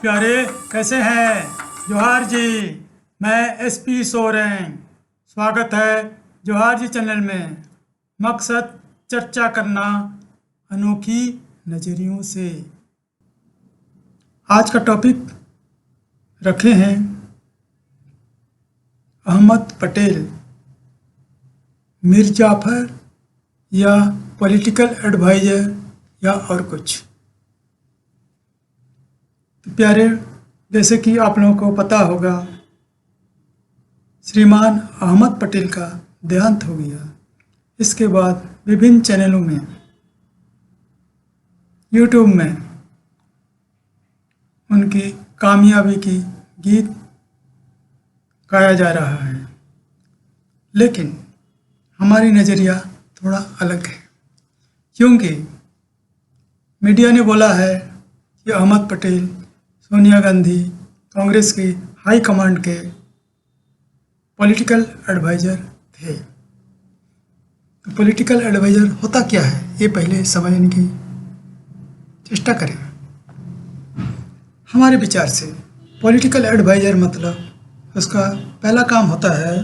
प्यारे कैसे हैं। जोहार जी। मैं एसपी सोरेन। स्वागत है जोहार जी चैनल में। मकसद चर्चा करना अनोखी नज़रियों से। आज का टॉपिक रखे हैं अहमद पटेल, मीर जाफ़र या पॉलिटिकल एडवाइज़र या और कुछ। तो प्यारे, जैसे कि आप लोगों को पता होगा, श्रीमान अहमद पटेल का देहांत हो गया। इसके बाद विभिन्न चैनलों में, यूट्यूब में उनकी कामयाबी की गीत गाया जा रहा है, लेकिन हमारी नज़रिया थोड़ा अलग है, क्योंकि मीडिया ने बोला है कि अहमद पटेल सोनिया गांधी कांग्रेस की हाई कमांड के पॉलिटिकल एडवाइज़र थे। तो पॉलिटिकल एडवाइज़र होता क्या है, ये पहले समझने की चेष्टा करें। हमारे विचार से पॉलिटिकल एडवाइज़र मतलब उसका पहला काम होता है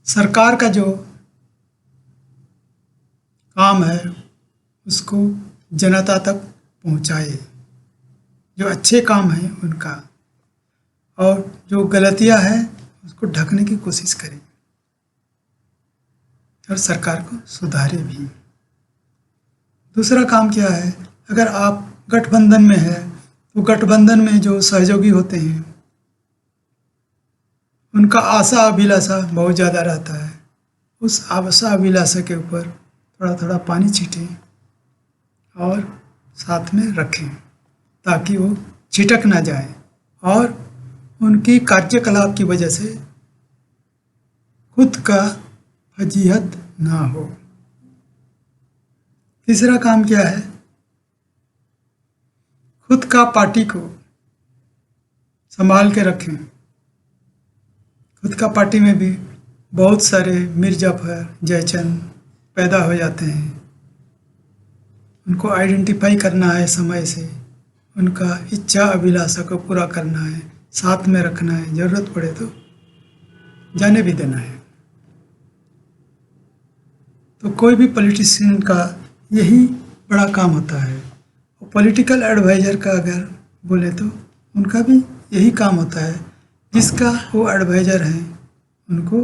सरकार का जो काम है उसको जनता तक पहुंचाए, जो अच्छे काम हैं उनका, और जो गलतियां हैं उसको ढकने की कोशिश करें और सरकार को सुधारे भी। दूसरा काम क्या है, अगर आप गठबंधन में हैं तो गठबंधन में जो सहयोगी होते हैं उनका आशा अभिलाषा बहुत ज़्यादा रहता है। उस आशा अभिलाषा के ऊपर थोड़ा थोड़ा पानी छीटें और साथ में रखें ताकि वो छिटक ना जाए और उनकी कार्यकलाप की वजह से खुद का फजीहत ना हो। तीसरा काम क्या है, खुद का पार्टी को संभाल के रखें। खुद का पार्टी में भी बहुत सारे मीर जाफ़र, जयचंद पैदा हो जाते हैं। उनको आइडेंटिफाई करना है समय से, उनका इच्छा अभिलाषा को पूरा करना है, साथ में रखना है, ज़रूरत पड़े तो जाने भी देना है। तो कोई भी पॉलिटिशियन का यही बड़ा काम होता है। और पॉलिटिकल एडवाइज़र का अगर बोले तो उनका भी यही काम होता है, जिसका वो एडवाइज़र हैं उनको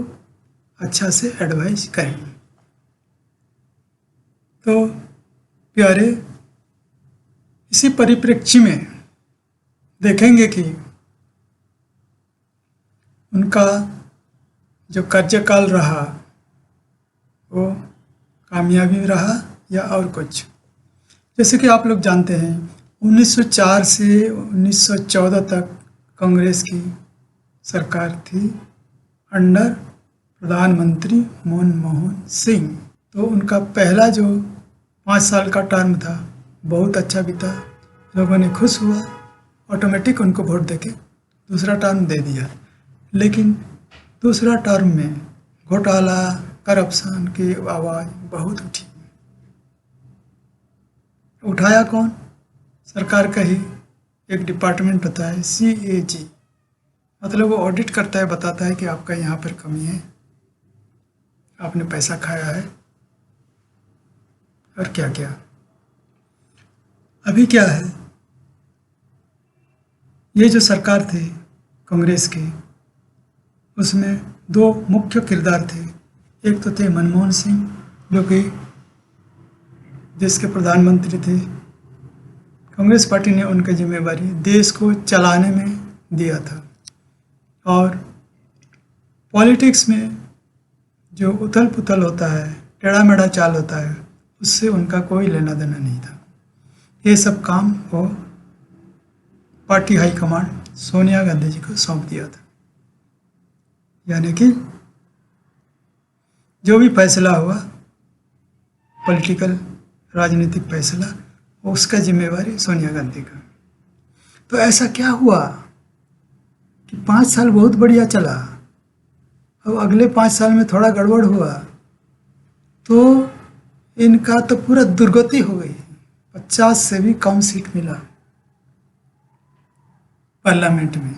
अच्छा से एडवाइस करें। तो प्यारे, इसी परिप्रेक्ष्य में देखेंगे कि उनका जो कार्यकाल रहा वो कामयाबी रहा या और कुछ। जैसे कि आप लोग जानते हैं 1904 से 1914 तक कांग्रेस की सरकार थी अंडर प्रधानमंत्री मनमोहन सिंह। तो उनका पहला जो 5 साल का टर्म था बहुत अच्छा बीता, लोगों ने खुश हुआ, ऑटोमेटिक उनको वोट देके दूसरा टर्म दे दिया। लेकिन दूसरा टर्म में घोटाला, करप्शन की आवाज़ बहुत उठी। उठाया कौन? सरकार का ही एक डिपार्टमेंट होता है CAG, मतलब वो ऑडिट करता है, बताता है कि आपका यहाँ पर कमी है, आपने पैसा खाया है और क्या क्या। अभी क्या है, ये जो सरकार थी कांग्रेस की, उसमें 2 मुख्य किरदार थे। एक तो थे मनमोहन सिंह, जो कि देश के प्रधानमंत्री थे। कांग्रेस पार्टी ने उनकी जिम्मेवारी देश को चलाने में दिया था। और पॉलिटिक्स में जो उथल पुथल होता है, टेढ़ा मेढ़ा चाल होता है, उससे उनका कोई लेना देना नहीं था। ये सब काम वो पार्टी हाईकमांड सोनिया गांधी जी को सौंप दिया था। यानी कि जो भी फैसला हुआ पॉलिटिकल राजनीतिक फैसला, वो उसका जिम्मेवारी सोनिया गांधी का। तो ऐसा क्या हुआ कि 5 साल बहुत बढ़िया चला, अब अगले 5 साल में थोड़ा गड़बड़ हुआ तो इनका तो पूरा दुर्गति हो गई। 50 से भी कम सीट मिला पार्लियामेंट में।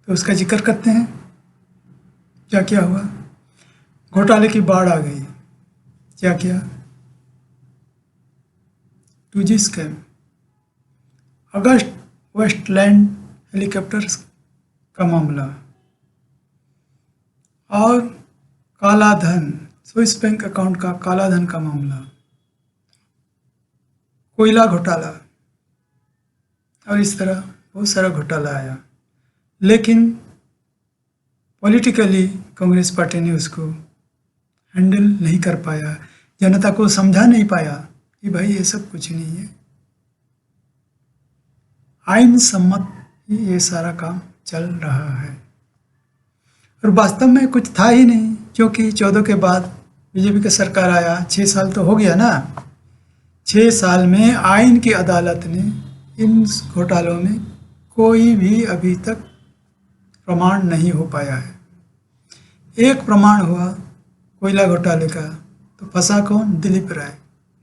तो उसका जिक्र करते हैं, क्या क्या हुआ। घोटाले की बाढ़ आ गई। क्या क्या? 2G स्कैम, अगस्त वेस्टलैंड हेलीकॉप्टर का मामला, और काला धन, स्विस बैंक अकाउंट का काला धन का मामला, कोयला घोटाला, और इस तरह बहुत सारा घोटाला आया। लेकिन पॉलिटिकली कांग्रेस पार्टी ने उसको हैंडल नहीं कर पाया, जनता को समझा नहीं पाया कि भाई ये सब कुछ नहीं है, आईन सम्मत ही ये सारा काम चल रहा है। और वास्तव में कुछ था ही नहीं, क्योंकि 14 के बाद बीजेपी का सरकार आया, 6 साल तो हो गया ना। 6 साल में आईन की अदालत ने इन घोटालों में कोई भी अभी तक प्रमाण नहीं हो पाया है। एक प्रमाण हुआ कोयला घोटाले का, तो फंसा कौन? दिलीप राय।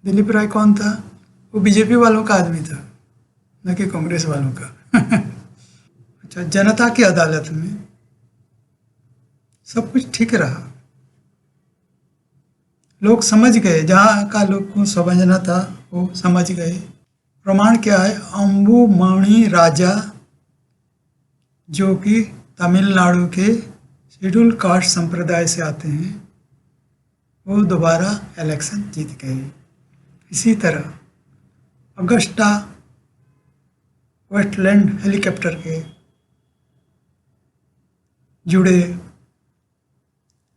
दिलीप राय कौन था? वो बीजेपी वालों का आदमी था, न कि कांग्रेस वालों का। अच्छा, जनता की अदालत में सब कुछ ठीक रहा, लोग समझ गए, जहाँ का लोग को समझना था वो समझ गए। प्रमाण क्या है? अंबुमणि राजा, जो कि तमिलनाडु के शेड्यूल कास्ट संप्रदाय से आते हैं, वो दोबारा इलेक्शन जीत गए। इसी तरह अगस्टा वेस्टलैंड हेलीकॉप्टर के जुड़े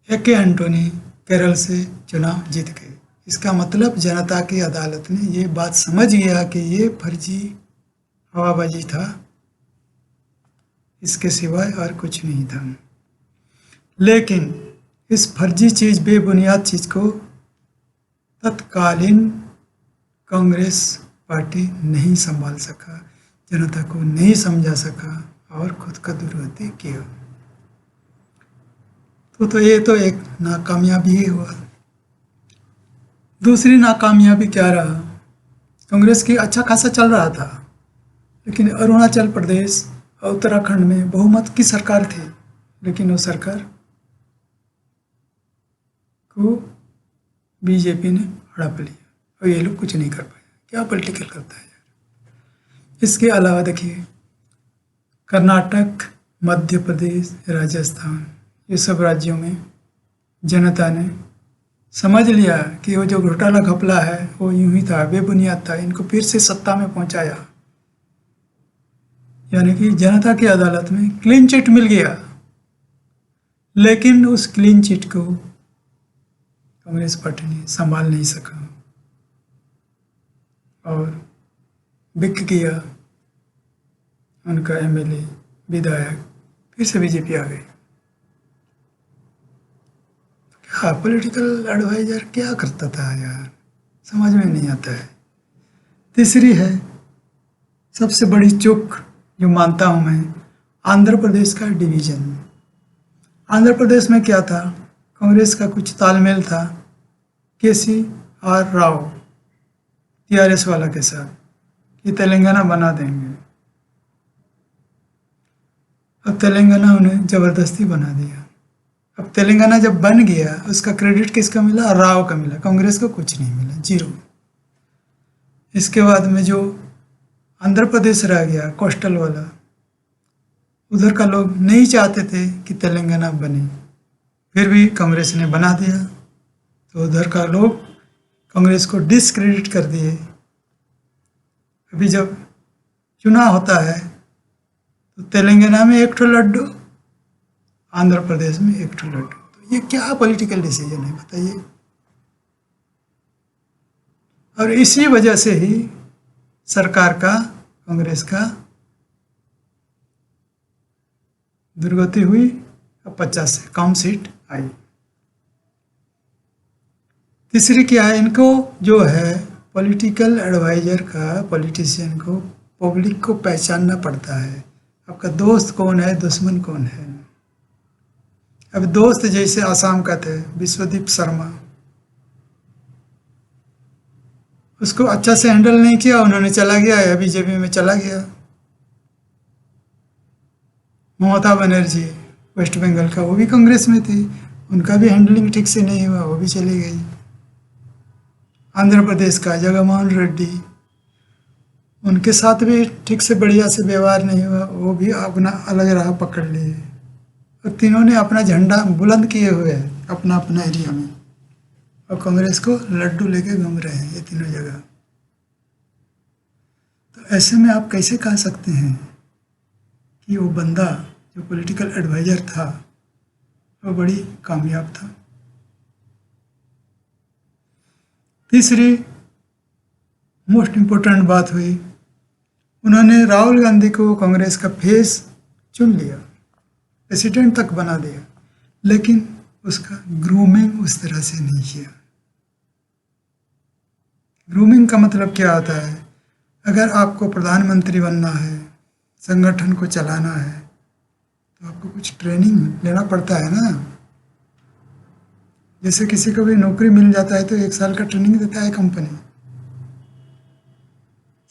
ए.के. एंटोनी केरल से चुनाव जीत गए। इसका मतलब जनता की अदालत ने ये बात समझ गया कि ये फर्जी हवाबाजी था, इसके सिवाय और कुछ नहीं था। लेकिन इस फर्जी चीज़, बेबुनियाद चीज़ को तत्कालीन कांग्रेस पार्टी नहीं संभाल सका, जनता को नहीं समझा सका और खुद का दुर्गति किया। तो ये तो एक नाकामयाबी ही हुआ। दूसरी नाकामयाबी क्या रहा? कांग्रेस की अच्छा खासा चल रहा था, लेकिन अरुणाचल प्रदेश और उत्तराखंड में बहुमत की सरकार थी, लेकिन वो सरकार को बीजेपी ने हड़प लिया और ये लोग कुछ नहीं कर पाए। क्या पॉलिटिकल करता है यार। इसके अलावा देखिए, कर्नाटक, मध्य प्रदेश, राजस्थान, ये सब राज्यों में जनता ने समझ लिया कि वो जो घोटाला घपला है वो यूं ही था, बेबुनियाद था, इनको फिर से सत्ता में पहुंचाया। यानी कि जनता की अदालत में क्लीन चिट मिल गया, लेकिन उस क्लीन चिट को कांग्रेस पार्टी ने संभाल नहीं सका और बिक गया उनका एमएलए, विधायक, फिर से बीजेपी आ गई। क्या पॉलिटिकल एडवाइजर क्या करता था यार, समझ में नहीं आता है। तीसरी है सबसे बड़ी चूक जो मानता हूँ मैं, आंध्र प्रदेश का डिवीज़न। आंध्र प्रदेश में क्या था? कांग्रेस का कुछ तालमेल था KCR राव, TRS वाला के साथ, कि तेलंगाना बना देंगे। अब तेलंगाना उन्हें ज़बरदस्ती बना दिया। अब तेलंगाना जब बन गया, उसका क्रेडिट किसका मिला? राव का मिला, कांग्रेस को कुछ नहीं मिला, जीरो। इसके बाद में जो आंध्र प्रदेश रह गया कोस्टल वाला, उधर का लोग नहीं चाहते थे कि तेलंगाना बने, फिर भी कांग्रेस ने बना दिया, तो उधर का लोग कांग्रेस को डिसक्रेडिट कर दिए। अभी जब चुनाव होता है तो तेलंगाना में एक ठो लड्डू, आंध्र प्रदेश में एक ठो लड्डू। तो ये क्या पॉलिटिकल डिसीजन है बताइए। और इसी वजह से ही सरकार का, कांग्रेस का दुर्गति हुई और 50 से कम सीट आई। तीसरी क्या है, इनको जो है पॉलिटिकल एडवाइजर का, पॉलिटिशियन को पब्लिक को पहचानना पड़ता है, आपका दोस्त कौन है, दुश्मन कौन है। अब दोस्त जैसे आसाम का थे विश्वदीप शर्मा, उसको अच्छा से हैंडल नहीं किया, उन्होंने चला गया या बीजेपी में चला गया। ममता बनर्जी वेस्ट बंगाल का, वो भी कांग्रेस में थी, उनका भी हैंडलिंग ठीक से नहीं हुआ, वो भी चली गई। आंध्र प्रदेश का जगनमोहन रेड्डी, उनके साथ भी ठीक से बढ़िया से व्यवहार नहीं हुआ, वो भी अपना अलग राह पकड़ लिए। और तीनों ने अपना झंडा बुलंद किए हुए हैं अपना अपना एरिया में, और कांग्रेस को लड्डू लेके घूम रहे हैं ये तीनों जगह। तो ऐसे में आप कैसे कह सकते हैं कि वो बंदा जो पॉलिटिकल एडवाइजर था वो बड़ी कामयाब था। तीसरी मोस्ट इम्पोर्टेंट बात हुई, उन्होंने राहुल गांधी को कांग्रेस का फेस चुन लिया, प्रेसिडेंट तक बना दिया, लेकिन उसका ग्रूमिंग उस तरह से नहीं किया। ग्रूमिंग का मतलब क्या होता है, अगर आपको प्रधानमंत्री बनना है, संगठन को चलाना है, तो आपको कुछ ट्रेनिंग लेना पड़ता है ना। जैसे किसी को भी नौकरी मिल जाता है तो 1 साल का ट्रेनिंग देता है कंपनी,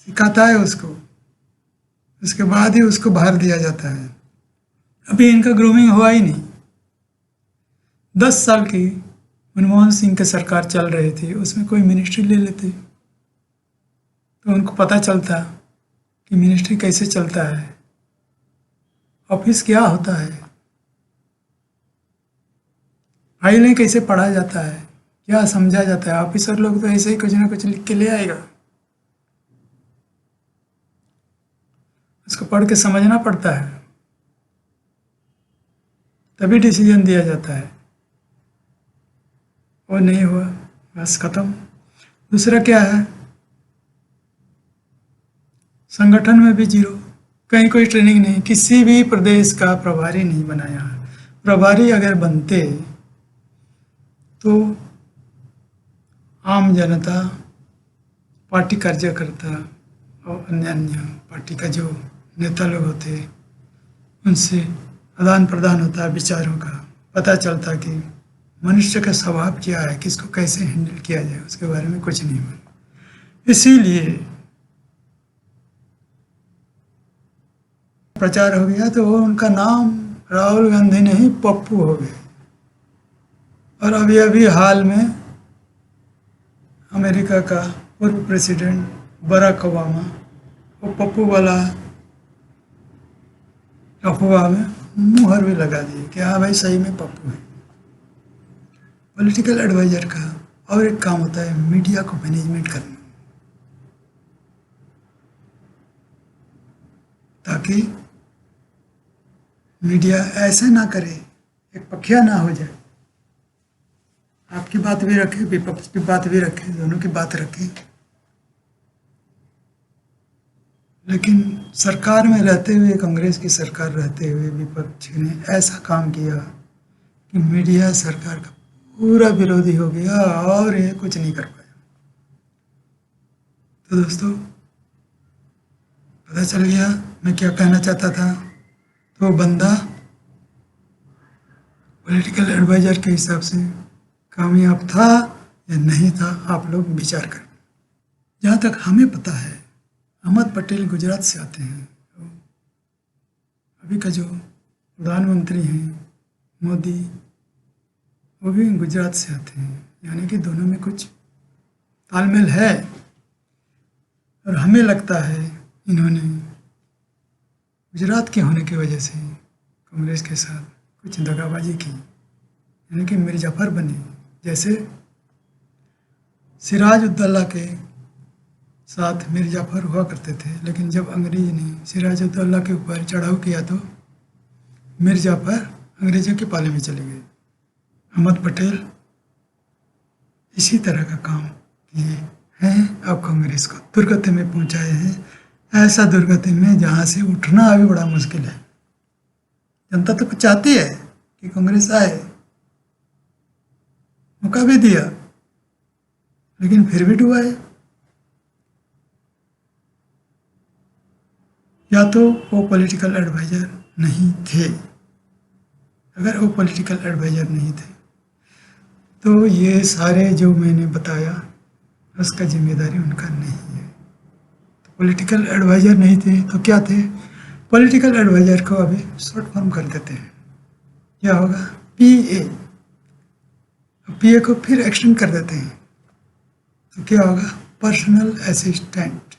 सिखाता है उसको, उसके बाद ही उसको बाहर दिया जाता है। अभी इनका ग्रूमिंग हुआ ही नहीं। 10 साल की मनमोहन सिंह की सरकार चल रही थी, उसमें कोई मिनिस्ट्री ले लेते तो उनको पता चलता कि मिनिस्ट्री कैसे चलता है, ऑफिस क्या होता है, फाइलें कैसे पढ़ा जाता है, क्या समझा जाता है। ऑफिसर लोग तो ऐसे ही कुछ ना कुछ लिख के ले आएगा, उसको पढ़ के समझना पड़ता है, तभी डिसीजन दिया जाता है। वो नहीं हुआ, बस खत्म। दूसरा क्या है, संगठन में भी जीरो, कहीं कोई ट्रेनिंग नहीं, किसी भी प्रदेश का प्रभारी नहीं बनाया। प्रभारी अगर बनते तो आम जनता, पार्टी कार्यकर्ता और अन्य अन्य पार्टी का जो नेता लोग होते, उनसे आदान प्रदान होता है विचारों का, पता चलता कि मनुष्य का स्वभाव क्या है, किसको कैसे हैंडल किया जाए, उसके बारे में कुछ नहीं मालूम। इसीलिए प्रचार हो गया तो वो उनका नाम राहुल गांधी नहीं पप्पू हो गए। और अभी अभी हाल में अमेरिका का पूर्व प्रेसिडेंट बराक ओबामा वो पप्पू वाला अफवाह में मुहर भी लगा दिए कि हाँ भाई सही में पप्पू है। पॉलिटिकल एडवाइजर का और एक काम होता है मीडिया को मैनेजमेंट करना, ताकि मीडिया ऐसा ना करे, एक पक्षिया ना हो जाए, आपकी बात भी रखे, विपक्ष की बात भी रखे, दोनों की बात रखे। लेकिन सरकार में रहते हुए, कांग्रेस की सरकार रहते हुए विपक्ष ने ऐसा काम किया कि मीडिया सरकार का पूरा विरोधी हो गया और ये कुछ नहीं कर पाया। तो दोस्तों पता चल गया मैं क्या कहना चाहता था। तो बंदा पॉलिटिकल एडवाइजर के हिसाब से कामयाब था या नहीं था, आप लोग विचार करें। जहाँ तक हमें पता है अहमद पटेल गुजरात से आते हैं, तो अभी का जो प्रधानमंत्री हैं मोदी, वो भी गुजरात से आते हैं, यानी कि दोनों में कुछ तालमेल है। और हमें लगता है इन्होंने गुजरात के होने की वजह से कांग्रेस के साथ कुछ दगाबाजी की, यानी कि मिर्जाफर बने। जैसे सिराजुद्दौला के साथ मिर्जाफर हुआ करते थे, लेकिन जब अंग्रेज ने सिराजुद्दौला के ऊपर चढ़ाव किया तो मिर्जाफर अंग्रेजों के पाले में चले गए। अहमद पटेल इसी तरह का काम किए हैं अब कांग्रेस को दुर्गति में पहुंचाए हैं, ऐसा दुर्गति में जहां से उठना अभी बड़ा मुश्किल है। जनता तो चाहती है कि कांग्रेस आए, मौका भी दिया, लेकिन फिर भी डूबा है। या तो वो पॉलिटिकल एडवाइजर नहीं थे। अगर वो पॉलिटिकल एडवाइजर नहीं थे तो ये सारे जो मैंने बताया उसका जिम्मेदारी उनका नहीं है। तो पॉलिटिकल एडवाइजर नहीं थे तो क्या थे? पॉलिटिकल एडवाइजर को अभी शॉर्ट फॉर्म कर देते हैं, क्या होगा? पीए। पीए को फिर एक्सटेंड कर देते हैं तो क्या होगा? Personal assistant.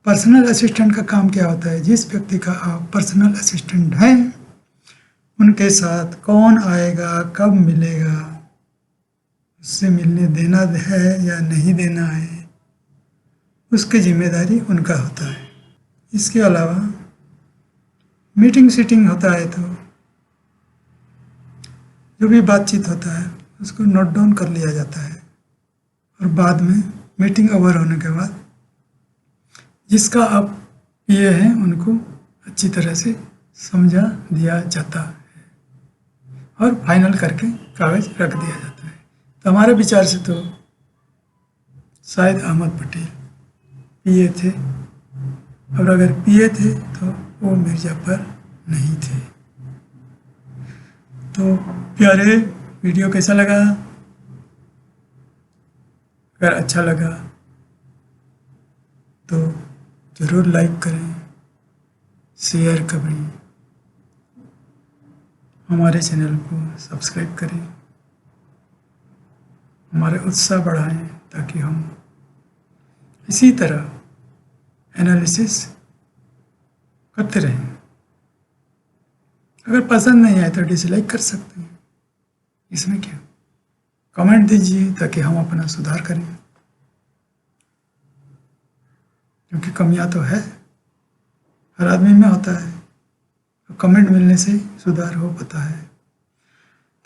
पर्सनल असिस्टेंट का काम क्या होता है? जिस व्यक्ति का आप पर्सनल असिस्टेंट हैं उनके साथ कौन आएगा, कब मिलेगा, उससे मिलने देना है या नहीं देना है, उसकी जिम्मेदारी उनका होता है। इसके अलावा मीटिंग सीटिंग होता है तो जो भी बातचीत होता है उसको नोट डाउन कर लिया जाता है और बाद में मीटिंग ओवर होने के बाद जिसका आप पीए हैं उनको अच्छी तरह से समझा दिया जाता है और फाइनल करके कागज रख दिया जाता है। तो हमारे विचार से तो शायद अहमद पटेल पीए थे, और अगर पीए थे तो वो मिर्ज़ापुर नहीं थे। तो प्यारे, वीडियो कैसा लगा? अगर अच्छा लगा तो ज़रूर लाइक करें, शेयर करें, हमारे चैनल को सब्सक्राइब करें, हमारे उत्साह बढ़ाएं ताकि हम इसी तरह एनालिसिस करते रहें। अगर पसंद नहीं आए तो डिसलाइक कर सकते हैं, इसमें क्या? कमेंट दीजिए ताकि हम अपना सुधार करें, क्योंकि कमियां तो है, हर आदमी में होता है। तो कमेंट मिलने से सुधार हो पाता है।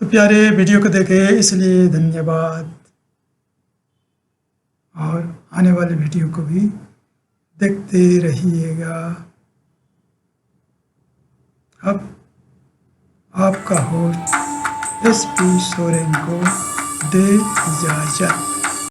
तो प्यारे, वीडियो को देखे इसलिए धन्यवाद, और आने वाले वीडियो को भी देखते रहिएगा। अब आपका होस्ट SP सोरेन को दे इजाज़त।